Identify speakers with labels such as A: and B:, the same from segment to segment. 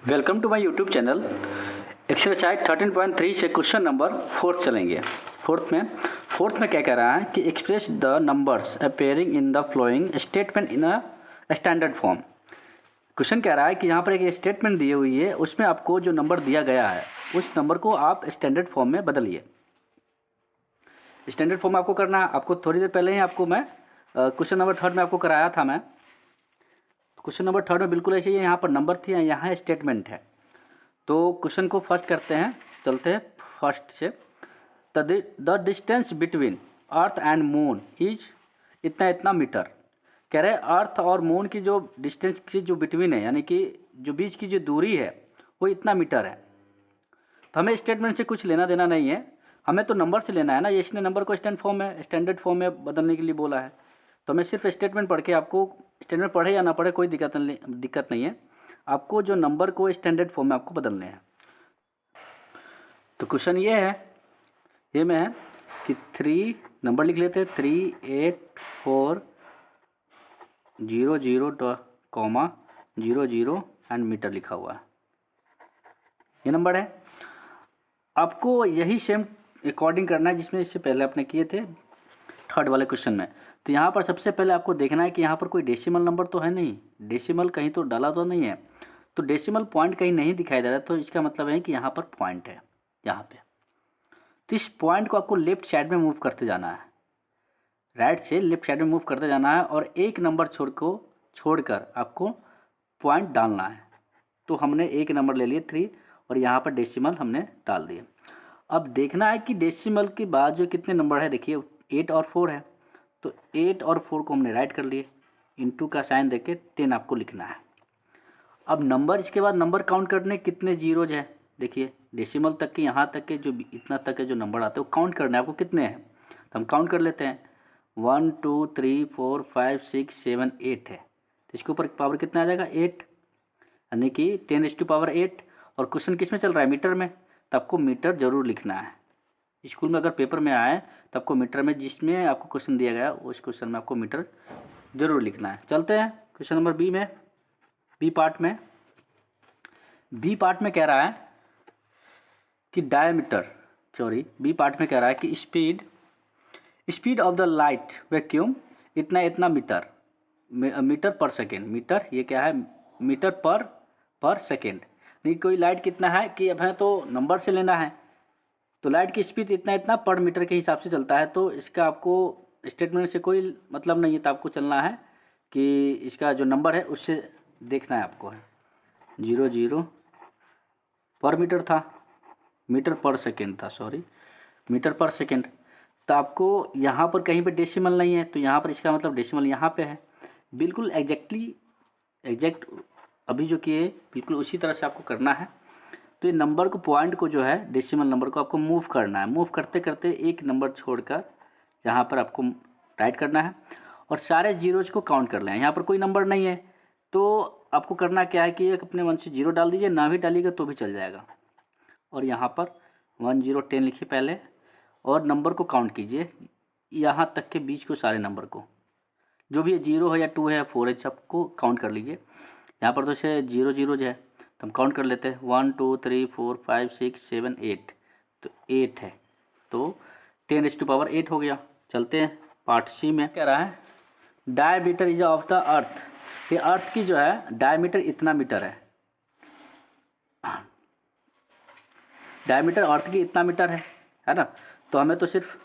A: Welcome to my YouTube channel. Exercise 13.3 से question number 4 चलेंगे। Fourth में क्या कह रहा है कि express the numbers appearing in the following statement in a standard form. Question कह रहा है कि यहाँ पर एक स्टेटमेंट दी हुई है, उसमें आपको जो नंबर दिया गया है उस नंबर को आप स्टैंडर्ड फॉर्म में बदलिए। स्टैंडर्ड फॉर्म आपको करना है। आपको थोड़ी देर पहले ही आपको मैं क्वेश्चन नंबर 3 में आपको कराया था। मैं क्वेश्चन नंबर 3 में बिल्कुल ऐसे ही यहाँ पर नंबर थी, यहाँ स्टेटमेंट है। तो क्वेश्चन को फर्स्ट करते हैं, चलते हैं फर्स्ट से। The distance between earth and moon is इतना इतना मीटर। कह रहे अर्थ और मून की जो डिस्टेंस की जो बिटवीन है, यानी कि जो बीच की जो दूरी है वो इतना मीटर है। तो हमें स्टेटमेंट से कुछ लेना देना नहीं है, हमें तो नंबर से लेना है ना। ये इसने नंबर को स्टैंडर्ड फॉर्म में बदलने के लिए बोला है। तो हमें सिर्फ स्टेटमेंट पढ़ के, आपको स्टेटमेंट पढ़े या ना पढ़े कोई दिक्कत नहीं है। आपको जो नंबर को स्टैंडर्ड फॉर्म में आपको बदलने हैं। तो क्वेश्चन ये है, ये में है कि 3 नंबर लिख लेते हैं, 3840,0,00 एंड मीटर लिखा हुआ है, ये नंबर है। आपको यही सेम अकॉर्डिंग करना है जिसमें इससे पहले आपने किए थे थर्ड वाले क्वेश्चन में। तो यहाँ पर सबसे पहले आपको देखना है कि यहाँ पर कोई डेसिमल नंबर तो है नहीं, डेसिमल कहीं तो डाला तो नहीं है। तो डेसिमल पॉइंट कहीं नहीं दिखाई दे रहा है, तो इसका मतलब है कि यहाँ पर पॉइंट है यहाँ पे। तो इस पॉइंट को आपको लेफ्ट साइड में मूव करते जाना है, राइट से लेफ्ट साइड में मूव करते जाना है, और एक नंबर छोड़कर आपको पॉइंट डालना है। तो हमने एक नंबर ले लिए 3, और यहाँ पर डेसिमल हमने डाल दिए। अब देखना है कि डेसिमल के बाद जो कितने नंबर है, देखिए 8 और 4 है। तो 8 और 4 को हमने राइट कर लिए, इंटू का साइन देके 10 आपको लिखना है। अब नंबर, इसके बाद नंबर काउंट करने कितने जीरोज है, देखिए डेसिमल तक के, यहाँ तक के जो इतना तक के जो नंबर आते हैं वो काउंट करना है आपको कितने हैं। तो हम काउंट कर लेते हैं, 1 2 3 4 5 6 7 8 है। तो इसके ऊपर पावर कितना आ जाएगा 8, यानी कि 10⁸8। और क्वेश्चन किस में चल रहा है, मीटर में। तो आपको मीटर जरूर लिखना है। स्कूल में अगर पेपर में आए तो आपको मीटर में, जिसमें आपको क्वेश्चन दिया गया उस क्वेश्चन में आपको मीटर जरूर लिखना है। चलते हैं क्वेश्चन नंबर बी में। बी पार्ट में कह रहा है कि बी पार्ट में कह रहा है कि speed of the light vacuum इतना इतना मीटर पर सेकेंड। मीटर ये क्या है, मीटर पर सेकेंड। नहीं, कोई लाइट कितना है कि अब है तो नंबर से लेना है। तो लाइट की स्पीड इतना इतना पर मीटर के हिसाब से चलता है। तो इसका आपको स्टेटमेंट से कोई मतलब नहीं है, तो आपको चलना है कि इसका जो नंबर है उससे देखना है आपको है। 00 पर मीटर था, मीटर पर सेकेंड था, सॉरी मीटर पर सेकेंड। तो आपको यहाँ पर कहीं पे डेसिमल नहीं है, तो यहाँ पर इसका मतलब डेसिमल यहाँ पे है। बिल्कुल एग्जैक्ट अभी जो किए बिल्कुल उसी तरह से आपको करना है। तो ये नंबर को, पॉइंट को जो है, डेसिमल नंबर को आपको मूव करना है। मूव करते करते एक नंबर छोड़कर यहाँ पर आपको राइट करना है, और सारे जीरोज को काउंट कर लें। यहाँ पर कोई नंबर नहीं है, तो आपको करना क्या है कि एक अपने मन से 0 डाल दीजिए, ना भी डालिएगा तो भी चल जाएगा। और यहाँ पर 1 0 10 लिखिए पहले, और नंबर को काउंट कीजिए यहाँ तक के बीच को, सारे नंबर को, जो भी 0 है या 2 है या 4 है, सबको काउंट कर लीजिए। यहाँ पर तो से 0 0 है, तो हम काउंट कर लेते हैं, 1 2 3 4 5 6 7 8। तो 8 है, तो 10⁸8 हो गया। चलते हैं पार्ट सी में। कह रहा है diameter is of the earth. ये अर्थ की जो है डायमीटर इतना मीटर है, डायमीटर अर्थ की इतना मीटर है ना। तो हमें तो सिर्फ,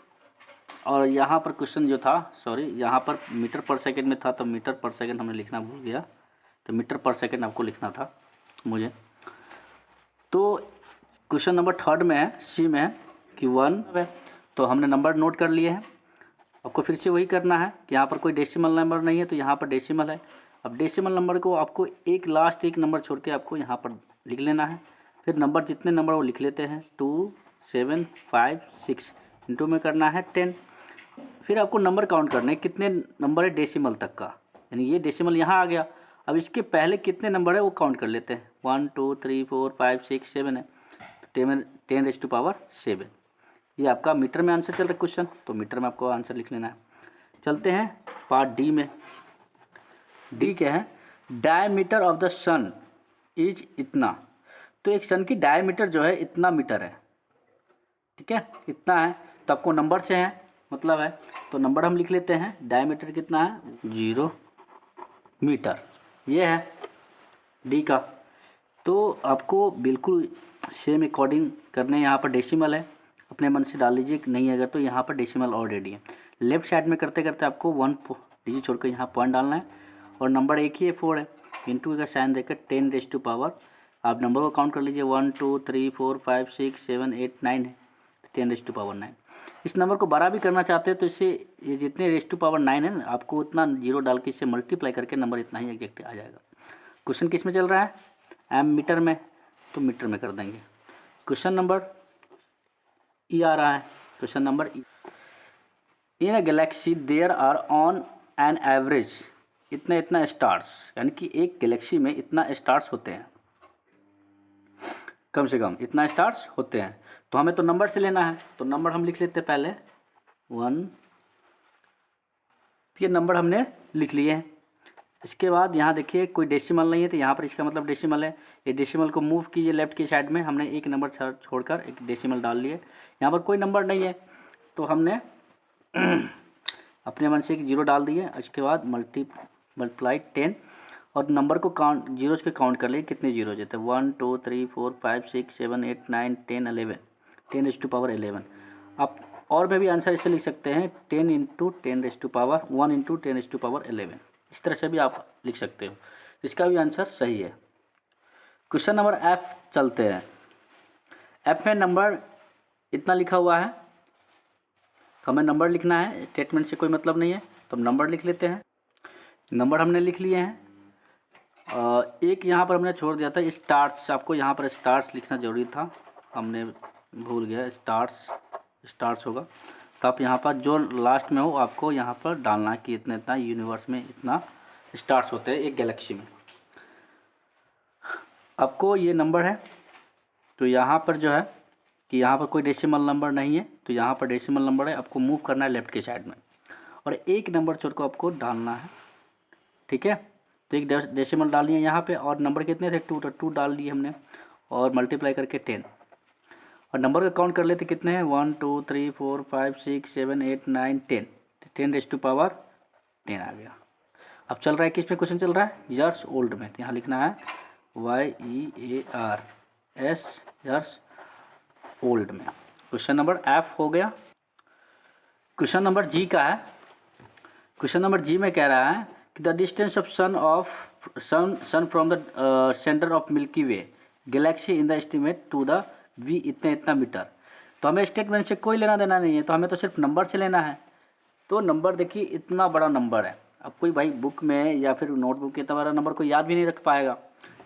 A: और यहाँ पर क्वेश्चन जो था, सॉरी यहाँ पर मीटर पर सेकेंड में था, तो मीटर पर सेकेंड हमने लिखना भूल गया। तो मीटर पर सेकेंड आपको लिखना था मुझे। तो क्वेश्चन नंबर 3 में है, सी में है कि 1 है। तो हमने नंबर नोट कर लिए हैं। आपको फिर से वही करना है कि यहाँ पर कोई डेसिमल नंबर नहीं है, तो यहाँ पर डेसिमल है। अब डेसिमल नंबर को आपको एक नंबर छोड़ के आपको यहाँ पर लिख लेना है। फिर नंबर, जितने नंबर वो लिख लेते हैं, 2 7 5 6, इंटू में करना है 10। फिर आपको नंबर काउंट करने कितने नंबर है डेसिमल तक का, यानी ये डेसिमल यहाँ आ गया। अब इसके पहले कितने नंबर है वो काउंट कर लेते हैं, 1 2 3 4 5 6 7 है, तो 10⁻7। ये आपका मीटर में आंसर चल रहा है क्वेश्चन, तो मीटर में आपको आंसर लिख लेना है। चलते हैं पार्ट डी में। डी क्या है, diameter of the sun is इतना। तो एक सन की डायमीटर जो है इतना मीटर है, ठीक है, इतना है। तो आपको नंबर से है मतलब है, तो नंबर हम लिख लेते हैं। डायमीटर कितना है 0 मीटर, ये है डी का। तो आपको बिल्कुल सेम अकॉर्डिंग करने, यहाँ पर डेसिमल है, अपने मन से डाल लीजिए, नहीं अगर तो यहाँ पर डेसिमल ऑलरेडी है। लेफ्ट साइड में करते करते आपको 1 डिजिट छोड़कर यहाँ पॉइंट डालना है, और नंबर एक ही है 4 है, इंटू का साइन देकर 10⁻⁴ आप नंबर को काउंट कर लीजिए 1 2 3 4 5 6 7 8 9 है, 10⁻⁹ इस नंबर को बड़ा भी करना चाहते हैं तो इससे ये जितने ⁻⁹ है ना, आपको उतना जीरो डाल के इससे मल्टीप्लाई करके नंबर इतना ही एग्जैक्ट आ जाएगा। क्वेश्चन किस में चल रहा है, एम मीटर में, तो मीटर में कर देंगे। क्वेश्चन नंबर ई आ रहा है, question number E. In a galaxy there are on an average इतना स्टार्स, यानी कि एक गैलेक्सी में इतना स्टार्स होते हैं, कम से कम इतना स्टार्स होते हैं। तो हमें तो नंबर से लेना है, तो नंबर हम लिख लेते हैं पहले 1, ये नंबर हमने लिख लिए हैं। इसके बाद यहाँ देखिए कोई डेसिमल नहीं है, तो यहाँ पर इसका मतलब डेसिमल है। ये डेसिमल को मूव कीजिए लेफ्ट की साइड में, हमने एक नंबर छोड़कर एक डेसिमल डाल लिए। यहाँ पर कोई नंबर नहीं है तो हमने अपने मन से एक जीरो डाल दिए। इसके बाद मल्टीप्लाई 10, और नंबर को काउंट जीरोज के काउंट कर लिए, कितने जीरो जाते हैं 1 2 3 4 5 6 7 8 9 10 11, 10⁻11। आप और में भी आंसर इससे लिख सकते हैं 10 × 10⁻1 × 10⁻11, इस तरह से भी आप लिख सकते हो, इसका भी आंसर सही है। क्वेश्चन नंबर एफ चलते हैं। एफ में नंबर इतना लिखा हुआ है, हमें नंबर लिखना है, स्टेटमेंट से कोई मतलब नहीं है, तो हम नंबर लिख लेते हैं। नंबर हमने लिख लिए हैं। एक यहाँ पर हमने छोड़ दिया था स्टार्स, आपको यहाँ पर स्टार्स लिखना जरूरी था, हमने भूल गया, स्टार्स होगा। तो आप यहाँ पर जो लास्ट में हो आपको यहाँ पर डालना है कि इतना इतना यूनिवर्स में इतना स्टार्स होते हैं एक गैलेक्सी में। आपको ये नंबर है, तो यहाँ पर जो है कि यहाँ पर कोई डेसिमल नंबर नहीं है, तो यहाँ पर डेसिमल नंबर है, आपको मूव करना है लेफ्ट के साइड में, और एक नंबर छोड़ को आपको डालना है, ठीक है। तो एक डेसिमल डालिए यहाँ पे, और नंबर कितने थे 2, तो 2 डाल दिए हमने, और मल्टीप्लाई करके 10, और नंबर का काउंट कर लेते कितने हैं 1 2 3 4 5 6 7 8 9 10, 10⁻10 आ गया। अब चल रहा है किस में क्वेश्चन चल रहा है, ईयर्स ओल्ड में, तो यहाँ लिखना है YEARS ईयर्स ओल्ड में। क्वेश्चन नंबर एफ हो गया। क्वेश्चन नंबर जी का है। क्वेश्चन नंबर जी में कह रहा है कि the distance of sun from the centre of Milky Way galaxy in the estimate to the we इतना मीटर। तो हमें स्टेटमेंट से कोई लेना देना नहीं है, तो हमें तो सिर्फ नंबर से लेना है। तो नंबर देखिए इतना बड़ा नंबर है, अब कोई भाई बुक में या फिर नोटबुक के इतना बड़ा नंबर को याद भी नहीं रख पाएगा,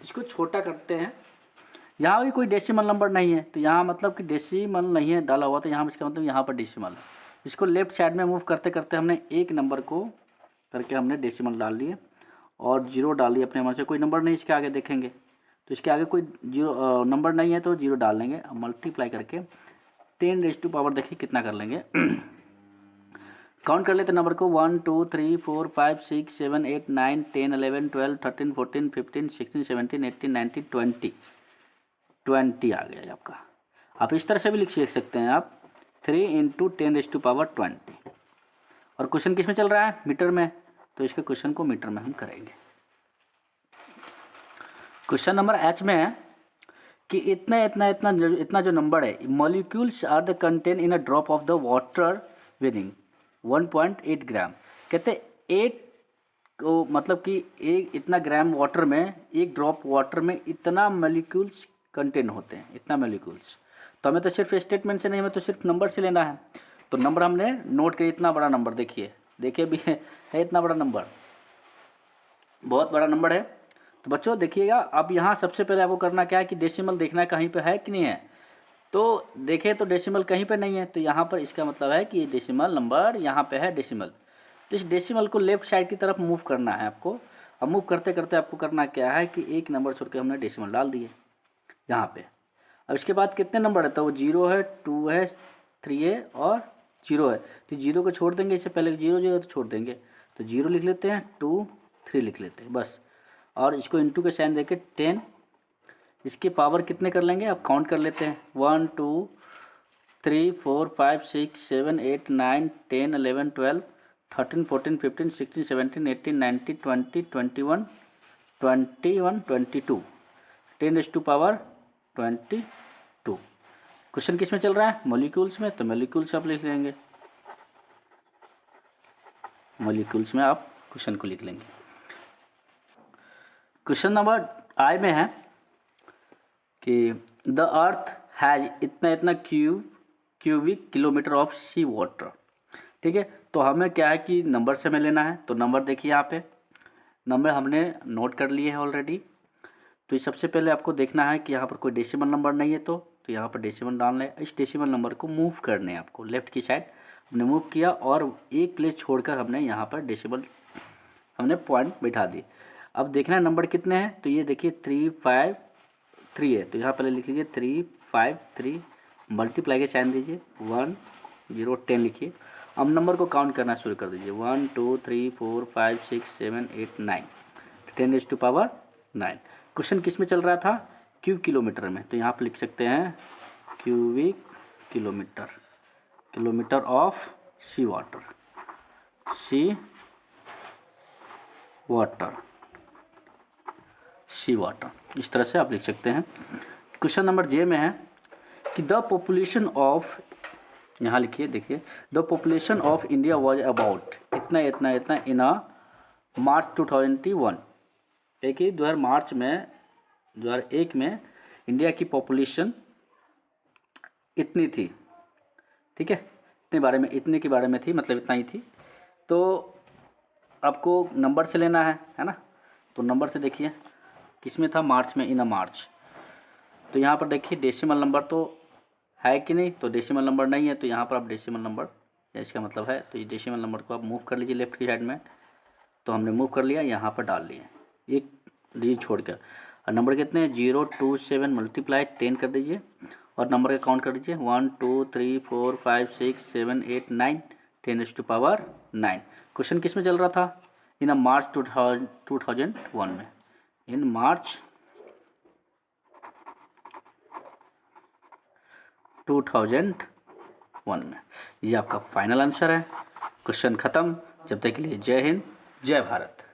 A: इसको छोटा करते हैं। यहाँ भी कोई डेसिमल नंबर नहीं है, तो यहाँ मतलब कि डेसिमल नहीं है डाला हुआ, तो यहाँ इसका मतलब यहाँ पर डेसिमल है। इसको लेफ्ट साइड में मूव करते करते हमने एक नंबर को करके हमने डेसिमल डाल दिए और जीरो डाल दिए अपने मन से, कोई नंबर नहीं इसके आगे देखेंगे, तो इसके आगे कोई जीरो नंबर नहीं है तो जीरो डाल लेंगे। अब मल्टीप्लाई करके 10⁻, देखिए कितना कर लेंगे काउंट कर लेते नंबर को 1 2 3 4 5 6 7 8 9 10 11 12 13 14 15 16 17 18 19 20 आ गया आपका। आप इस तरह से भी लिख सकते हैं आप 3 × 10⁻20। और क्वेश्चन किस में चल रहा है, मीटर में, तो इसके क्वेश्चन को मीटर में हम करेंगे। क्वेश्चन नंबर एच में है कि इतना जो नंबर है, molecules are the contain in a drop of the water winning 1.8 gram. कहते 8 को मतलब कि एक इतना ग्राम वाटर में, एक ड्रॉप वाटर में इतना मॉलिक्यूल्स कंटेन होते हैं, इतना मॉलिक्यूल्स। तो हमें तो सिर्फ स्टेटमेंट से नहीं, हमें तो सिर्फ नंबर से लेना है। तो नंबर हमने नोट किया, इतना बड़ा नंबर देखिए भी है इतना बड़ा नंबर, बहुत बड़ा नंबर है। तो बच्चों देखिएगा, अब यहाँ सबसे पहले आपको करना क्या है कि डेसिमल देखना है कहीं पे है कि नहीं है। तो देखें तो डेसिमल कहीं पे नहीं है, तो यहाँ पर इसका मतलब है कि डेसिमल नंबर यहाँ पे है डेसिमल। तो इस डेसिमल को लेफ्ट साइड की तरफ मूव करना है आपको। अब मूव करते करते आपको करना क्या है कि एक नंबर छोड़ के हमने डेसिमल डाल दिए यहाँ पे। अब इसके बाद कितने नंबर है, तो वो 0 है, 2 है, 3 है और 0 है। तो 0 को छोड़ देंगे, इससे पहले 0 0 तो छोड़ देंगे, तो 0 लिख लेते हैं, 2 3 लिख लेते हैं बस। और इसको इंटू के साइन देके 10 इसकी पावर कितने कर लेंगे, आप काउंट कर लेते हैं। 1 2 3 4 5 6 7 8 9 10 11 12 13 14 15 16 17 18 19 20 21 21 22 10⁻²² क्वेश्चन किस में चल रहा है, मॉलिक्यूल्स में, तो मॉलिक्यूल्स आप लिख लेंगे, मॉलिक्यूल्स में आप क्वेश्चन को लिख लेंगे। क्वेश्चन नंबर आई में है कि द अर्थ हैज इतना इतना cubic kilometre of sea water. ठीक है, तो हमें क्या है कि नंबर से हमें लेना है, तो नंबर देखिए यहाँ पे नंबर हमने नोट कर लिए हैं ऑलरेडी। तो सबसे पहले आपको देखना है कि यहाँ पर कोई डेसिमल नंबर नहीं है, तो यहाँ पर डेसिमल डालना है। इस डेसिमल नंबर को मूव करने हैं आपको, लेफ्ट की साइड हमने मूव किया और एक प्लेस छोड़कर हमने यहाँ पर डेसिमल हमने पॉइंट बैठा दी। अब देखना है नंबर कितने हैं, तो ये देखिए 3 5 3 है, तो यहाँ पहले लिख लीजिए 3 5 3, मल्टीप्लाई के साइन दीजिए 1 0 10 लिखिए। अब नंबर को काउंट करना शुरू कर दीजिए 1 2 3 4 5 6 7 8 9 10⁻⁹। क्वेश्चन किस में चल रहा था, क्यूब किलोमीटर में, तो यहाँ पर लिख सकते हैं cubic kilometre, kilometre of sea water, sea water, sea water, इस तरह से आप लिख सकते हैं। क्वेश्चन नंबर जे में है कि द पॉपुलेशन ऑफ, यहाँ लिखिए देखिए, the population of India was about इतना इतना इतना इन मार्च 2021। एक ही 2001 में इंडिया की पॉपुलेशन इतनी थी। ठीक है, इतने बारे में, इतने के बारे में थी, मतलब इतना ही थी। तो आपको नंबर से लेना है ना, तो नंबर से देखिए किस में था, मार्च में, इन मार्च। तो यहाँ पर देखिए डेसिमल नंबर तो है कि नहीं, तो डेसिमल नंबर नहीं है, तो यहाँ पर आप डेसिमल नंबर, इसका मतलब है, तो ये डेसिमल नंबर को आप मूव कर लीजिए लेफ्ट की साइड में। तो हमने मूव कर लिया, यहाँ पर डाल लिए एक डिजिट छोड़कर। और नंबर कितने हैं, 0 2 7 मल्टीप्लाई 10 कर दीजिए और नंबर का काउंट कर दीजिए 1 2 3 4 5 6 7 8 9 10⁻⁹। क्वेश्चन किस में चल रहा था, इन मार्च 2001 में, इन मार्च 2001 में। ये आपका फाइनल आंसर है। क्वेश्चन खत्म। जब तक के लिए जय हिंद, जय भारत।